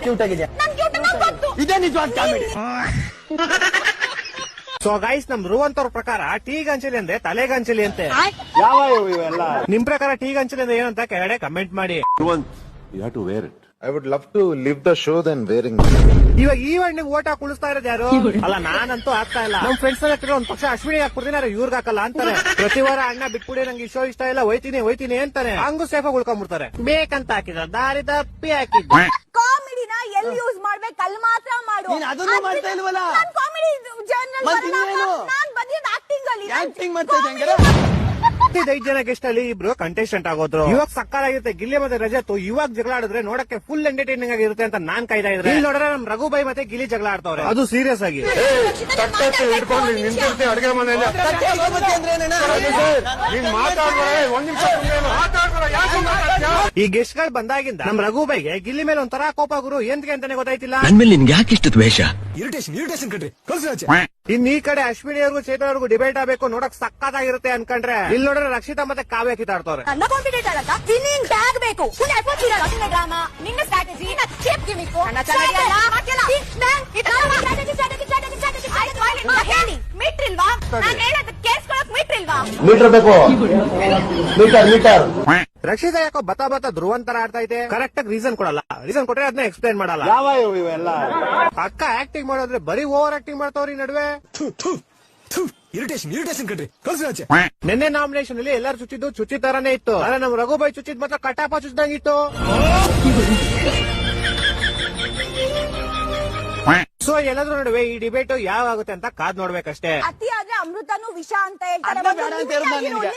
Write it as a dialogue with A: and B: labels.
A: Cute ಆಗಿದೆ. ಇದೇ ನಿಜವಾದ ಕಾಮಿಡಿ.
B: ಸೊ ಗೈಸ್, ನಮ್ ಧ್ರುವಂತ್ ಅವ್ರ ಪ್ರಕಾರ ಟೀ ಗಂಚಲಿ ಅಂದ್ರೆ ತಲೆ ಗಂಚಲಿ ಅಂತೆ.
A: ಯಾವ ಇವೆಲ್ಲ?
B: ನಿಮ್ ಪ್ರಕಾರ ಟೀ ಗಂಚಲಿ ಅಂದ್ರೆ ಏನಂತ ಕೆಳಗಡೆ ಕಮೆಂಟ್ ಮಾಡಿ.
C: You have to wear it.
D: I would love to live the show than wearing it.
B: ಇವಾಗ ಈ ಹಣ್ಣಿಗೆ ಓಟ್ ಹಾಕಿ ಉಳಿಸ್ತಾ ಇರೋದು ಯಾರು? ಅಲ್ಲ, ನಾನಂತೂ ಆಗ್ತಾ ಇಲ್ಲ. ನಮ್ ಫ್ರೆಂಡ್ಸ್ ಒಂದ್ ಪಕ್ಷ ಅಶ್ವಿನಿ ಹಾಕ್ಬಿಡ್ತೀನಿ, ಇವ್ರಿಗೆ ಹಾಕಲ್ಲ ಅಂತಾರೆ. ಪ್ರತಿ ವಾರ ಅಣ್ಣ ಬಿಟ್ಬಿಡಿ, ನಂಗೆ ಈ ಶೋ ಇಷ್ಟ ಇಲ್ಲ, ಹೋಯ್ತೀನಿ ಅಂತಾನೆ. ಹಂಗು ಸೇಫಾಗಿ ಉಳ್ಕೊಂಡ್ಬಿಡ್ತಾರೆ. ಬೇಕಂತ ಹಾಕಿದ ದಾರಿ ತಪ್ಪಿ ಹಾಕಿದ್ದು.
E: ಕಾಮಿಡಿನ ಎಲ್ಲಿ ಯೂಸ್ ಮಾಡ್ಬೇಕು ಅಲ್ಲಿ ಮಾತ್ರ ಮಾಡು.
A: ನೀನ್ ಅದನ್ನು ಮಾಡ್ತಾ ಇಲ್ವಲ್ಲ?
E: ಕಾಮಿಡಿ ಜರ್ನಲ್ ನಾನ್ ಬಂದಿದ್ದು ಆಕ್ಟಿಂಗ್ ಅಲ್ಲಿ.
A: ಆಕ್ಟಿಂಗ್ ಮಾಡ್ತಾ ಇದ್ದೆ.
B: 5 ಜನ ಗೆಸ್ಟ್ ಅಲ್ಲಿ ಇಬ್ರು ಕಂಟೆಸ್ಟೆಂಟ್ ಆಗೋದ್ರು. ಇವಾಗ ಸಕ್ಕತ್ತಾಗಿರುತ್ತೆ. ಗಿಲ್ಲಿ ಮತ್ತೆ ರಜತ್ ಇವಾಗ ಜಗಳ ಆಡಿದ್ರೆ ನೋಡಕ್ಕೆ ಫುಲ್ ಎಂಟರ್ಟೈನಿಂಗ್ ಆಗಿರುತ್ತೆ ಅಂತ ನಾನ್ ಕಾಯ್ತಾ ಇದ್ರೆ, ಇಲ್ಲಿ ನೋಡ್ರೆ ನಮ್ ರಘುಬಾಯಿ ಮತ್ತೆ ಗಿಲ್ಲಿ ಜಗಳ ಆಡ್ತವ್ರೆ. ಅದು ಸೀರಿಯಸ್ ಆಗಿ.
D: ಹಿಡ್ಕೊಂಡು ನಿಂತಿರ್ತೀನಿ ಅಡಿಗೆ ಮನೆಯಲ್ಲಿ.
B: ಈ ಗೆಸ್ಟ್ ಗಳು ಬಂದಾಗಿಂದ ನಮ್ ರಘುಬಾಯಿಗೆ ಗಿಲ್ಲಿ ಮೇಲೆ ಒಂಥರ ಕೋಪ ಗುರು. ಎಂತಕ್ಕೆ ಅಂತಾನೆ ಗೊತ್ತಾಯ್ತಿಲ್ಲ.
F: ನನ್ ಮೇಲೆ ನಿನ್ಗೆ ಯಾಕೆ ಇಷ್ಟ ದ್ವೇಷ?
A: ಇರಿಟೇಷನ್ ಕಟ್ರಿ ಕಳ್ಸಿ.
B: ಇನ್ ಈ ಕಡೆ ಅಶ್ವಿನಿ ಅವ್ರಿಗೂ ಚೇತನ್ ಅವ್ರಿಗೂ ಡಿಬೇಟ್ ಆಗ್ಬೇಕು, ನೋಡಕ್ ಸಕ್ಕತ್ತಾಗಿರುತ್ತೆ ಅನ್ಕೊಂಡ್ರೆ ಇಲ್ಲಿ ನೋಡ್ರೆ ರಕ್ಷಿತಾ ಮತ್ತೆ ಕಾವ್ಯ ಕಿತ್ತಾಡ್ತವ್ರೆ.
E: ನನ್ನ ಕಾಂಪಿಟೇಟರ್ ಅಂತ ವಿನ್ನಿಂಗ್ ಬ್ಯಾಗ್ ಬೇಕು. ಫುಲ್ ಎಫರ್ಟ್ ಇರಲ್ಲ. ನಿನ್ನ ಡ್ರಾಮಾ, ನಿನ್ನ ಸ್ಟ್ರಾಟಜಿ, ನಿನ್ನ ಚಿಪ್ ಗಿಮಿಕ್, ನನ್ನ ಚೆನ್ನಾಗಿಲ್ಲ ಹಾಕಿಲ್ಲ. ಹೇಳಿ ಮೀಟ್ರಿಲ್ವಾ? ನಾನು ಹೇಳೋದು ಕೇಳಿಸ್ಕೊಳಕ್ ಮೀಟ್ರಿಲ್ವಾ?
A: ಮೀಟರ್ ಬೇಕು. ಮೀಟರ್.
B: ರಕ್ಷಿತಾ ಯಾಕೋ ಬತಾ ಧ್ರುವಂತರ ಆಡ್ತಾ ಇದೆ. ಕರೆಕ್ಟ್ ಆಗಿ ರೀಸನ್ ಕೊಡಲ್ಲ. ರೀಸನ್ ಕೊಟ್ರೆ ಅದನ್ನ ಎಕ್ಸ್ಪ್ಲೈನ್ ಮಾಡಲ್ಲ.
A: ಯಾವ ಇವೆಲ್ಲ?
B: ಅಕ್ಕ ಆಕ್ಟಿಂಗ್ ಮಾಡೋದ್ರೆ ಬರೀ ಓವರ್ ಆಕ್ಟಿಂಗ್ ಮಾಡ್ತಾವ್ರಿ ನಡುವೆ.
A: ಇರಿಟೇಷನ್ ಕಟ್ರಿ ಕಳ್ಸಿ.
B: ನಿನ್ನೆ ನಾಮಿನೇಷನ್ ಅಲ್ಲಿ ಎಲ್ಲರೂ ಚುಚ್ಚಿದ್ದು ಚುಚ್ಚಿ ತರಾನೇ ಇತ್ತು. ಆದ್ರೆ ನಮ್ ರಘುಬಾಯಿ ಚುಚ್ಚಿದ್ ಮಾತ್ರ ಕಟಾಪ ಚುಚ್ಚಿದಂಗಿತ್ತು. ಸೊ ಎಲ್ಲಾದ್ರೂ ನಡುವೆ ಈ ಡಿಬೇಟ್ ಯಾವ ಆಗುತ್ತೆ ಅಂತ ಕಾದ್ ನೋಡ್ಬೇಕಷ್ಟೇ.
E: ಅತಿ ಆದ್ರೆ ಅಮೃತನು ವಿಷ ಅಂತ
A: ಅದನ್ನ ಬೇಡ ಅಂತ ಹೇಳಿದ್ ನಾನು ನಿನ್ಗೆ.